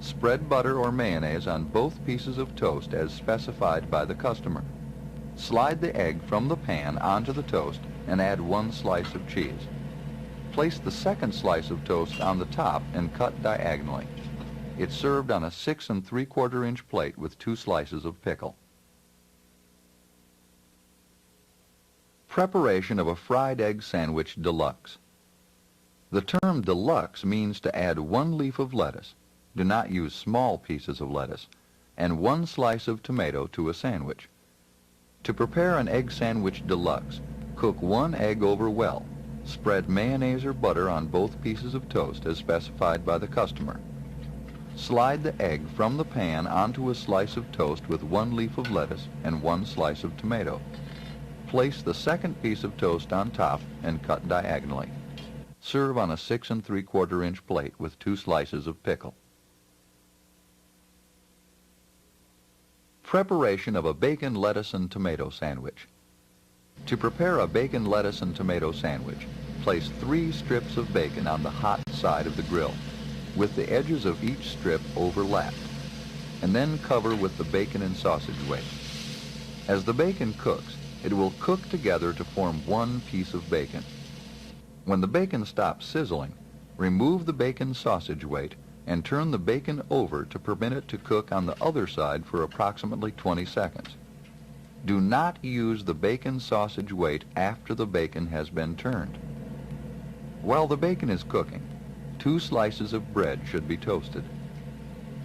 S1: Spread butter or mayonnaise on both pieces of toast as specified by the customer. Slide the egg from the pan onto the toast and add 1 slice of cheese. Place the second slice of toast on the top and cut diagonally. It's served on a 6 3/4-inch plate with 2 slices of pickle. Preparation of a fried egg sandwich deluxe. The term deluxe means to add 1 leaf of lettuce, do not use small pieces of lettuce, and 1 slice of tomato to a sandwich. To prepare an egg sandwich deluxe, cook 1 egg over well. Spread mayonnaise or butter on both pieces of toast as specified by the customer. Slide the egg from the pan onto a slice of toast with 1 leaf of lettuce and 1 slice of tomato. Place the second piece of toast on top and cut diagonally. Serve on a 6 3/4-inch plate with 2 slices of pickle. Preparation of a bacon, lettuce, and tomato sandwich. To prepare a bacon, lettuce, and tomato sandwich, place 3 strips of bacon on the hot side of the grill. with the edges of each strip overlapped, and then cover with the bacon and sausage weight. As the bacon cooks, it will cook together to form one piece of bacon. When the bacon stops sizzling, remove the bacon sausage weight and turn the bacon over to permit it to cook on the other side for approximately 20 seconds. Do not use the bacon sausage weight after the bacon has been turned. While the bacon is cooking, 2 slices of bread should be toasted.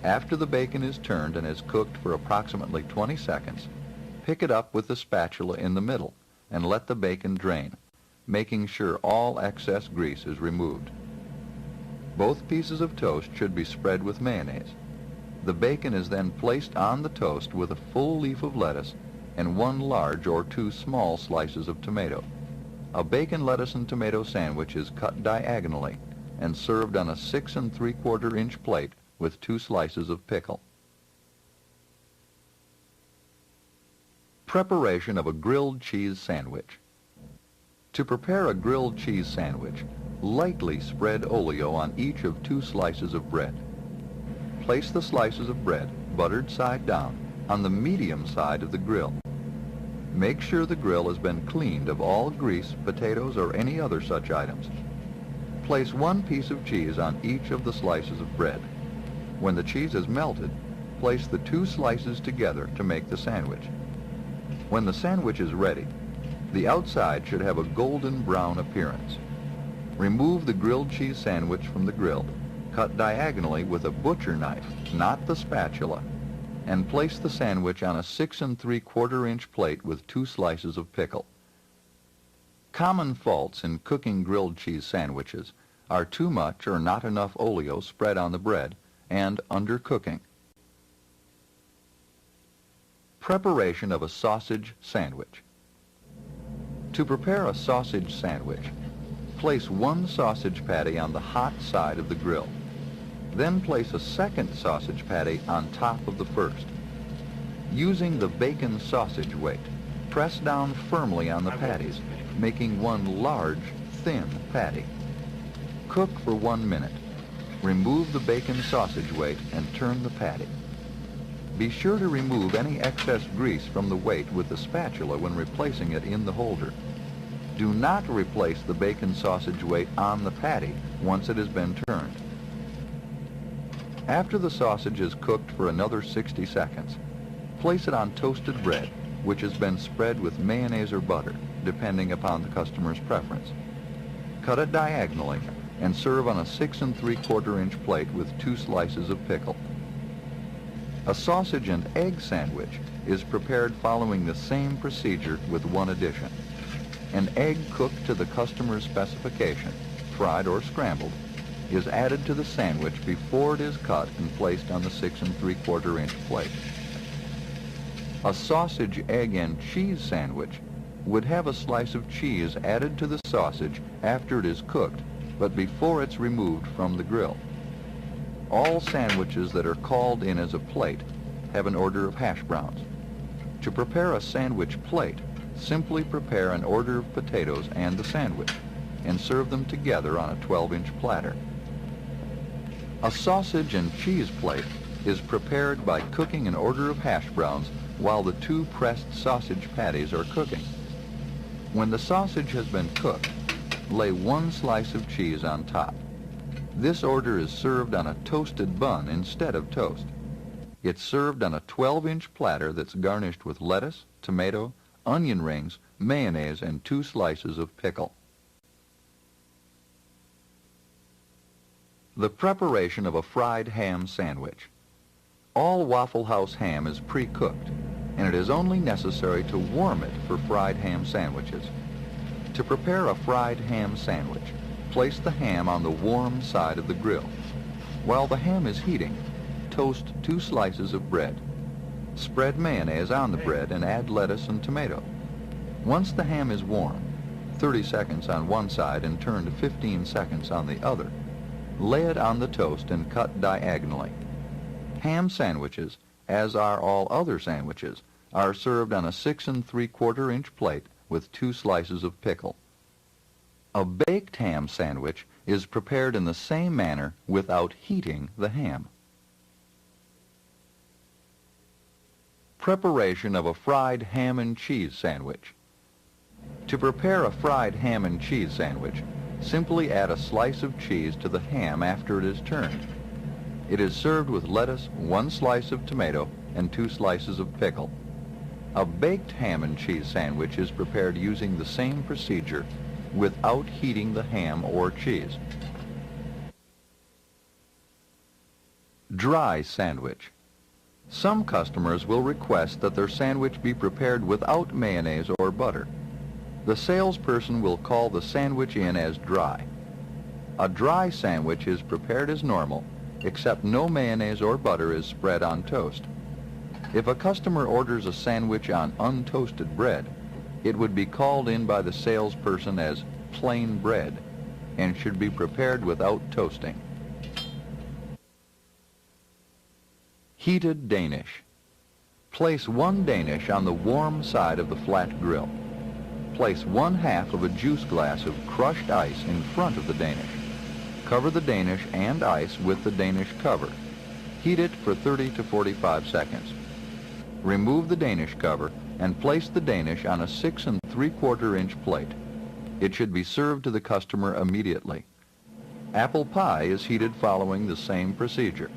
S1: After the bacon is turned and is cooked for approximately 20 seconds, pick it up with the spatula in the middle and let the bacon drain, making sure all excess grease is removed. Both pieces of toast should be spread with mayonnaise. The bacon is then placed on the toast with a full leaf of lettuce and 1 large or 2 small slices of tomato. A bacon, lettuce, and tomato sandwich is cut diagonally and served on a 6 3/4 inch plate with 2 slices of pickle. Preparation of a grilled cheese sandwich. To prepare a grilled cheese sandwich, lightly spread oleo on each of 2 slices of bread. Place the slices of bread, buttered side down, on the medium side of the grill. Make sure the grill has been cleaned of all grease, potatoes, or any other such items. Place 1 piece of cheese on each of the slices of bread. When the cheese is melted, place the 2 slices together to make the sandwich. When the sandwich is ready, the outside should have a golden brown appearance. Remove the grilled cheese sandwich from the grill, cut diagonally with a butcher knife, not the spatula, and place the sandwich on a 6 3/4 inch plate with 2 slices of pickle. Common faults in cooking grilled cheese sandwiches are too much or not enough oleo spread on the bread and undercooking. Preparation of a sausage sandwich. To prepare a sausage sandwich, place 1 sausage patty on the hot side of the grill. Then place a second sausage patty on top of the first. Using the bacon sausage weight, press down firmly on the patties, making 1 large, thin patty. Cook for 1 minute. Remove the bacon sausage weight and turn the patty. Be sure to remove any excess grease from the weight with the spatula when replacing it in the holder. Do not replace the bacon sausage weight on the patty once it has been turned. After the sausage is cooked for another 60 seconds, place it on toasted bread, which has been spread with mayonnaise or butter, depending upon the customer's preference. Cut it diagonally and serve on a 6 3/4 inch plate with 2 slices of pickle. A sausage and egg sandwich is prepared following the same procedure with 1 addition. An egg cooked to the customer's specification, fried or scrambled, is added to the sandwich before it is cut and placed on the 6 3/4 inch plate. A sausage, egg, and cheese sandwich would have a slice of cheese added to the sausage after it is cooked, but before it's removed from the grill. All sandwiches that are called in as a plate have an order of hash browns. To prepare a sandwich plate, simply prepare an order of potatoes and the sandwich, and serve them together on a 12-inch platter. A sausage and cheese plate is prepared by cooking an order of hash browns while the 2 pressed sausage patties are cooking. When the sausage has been cooked, lay 1 slice of cheese on top. This order is served on a toasted bun instead of toast. It's served on a 12-inch platter that's garnished with lettuce, tomato, onion rings, mayonnaise, and 2 slices of pickle. The preparation of a fried ham sandwich. All Waffle House ham is pre-cooked, and it is only necessary to warm it for fried ham sandwiches. To prepare a fried ham sandwich, place the ham on the warm side of the grill. While the ham is heating, toast 2 slices of bread. Spread mayonnaise on the bread and add lettuce and tomato. Once the ham is warm, 30 seconds on one side and turn to 15 seconds on the other, lay it on the toast and cut diagonally. Ham sandwiches, as are all other sandwiches, are served on a 6 3/4 inch plate with 2 slices of pickle. A baked ham sandwich is prepared in the same manner without heating the ham. Preparation of a fried ham and cheese sandwich. To prepare a fried ham and cheese sandwich, simply add a slice of cheese to the ham after it is turned. It is served with lettuce, 1 slice of tomato, and 2 slices of pickle. A baked ham and cheese sandwich is prepared using the same procedure without heating the ham or cheese. Dry sandwich. Some customers will request that their sandwich be prepared without mayonnaise or butter. The salesperson will call the sandwich in as dry. A dry sandwich is prepared as normal, except no mayonnaise or butter is spread on toast. If a customer orders a sandwich on untoasted bread, it would be called in by the salesperson as plain bread and should be prepared without toasting. Heated Danish. Place 1 Danish on the warm side of the flat grill. Place 1/2 of a juice glass of crushed ice in front of the Danish. Cover the Danish and ice with the Danish cover. Heat it for 30 to 45 seconds. Remove the Danish cover and place the Danish on a 6 3/4 inch plate. It should be served to the customer immediately. Apple pie is heated following the same procedure.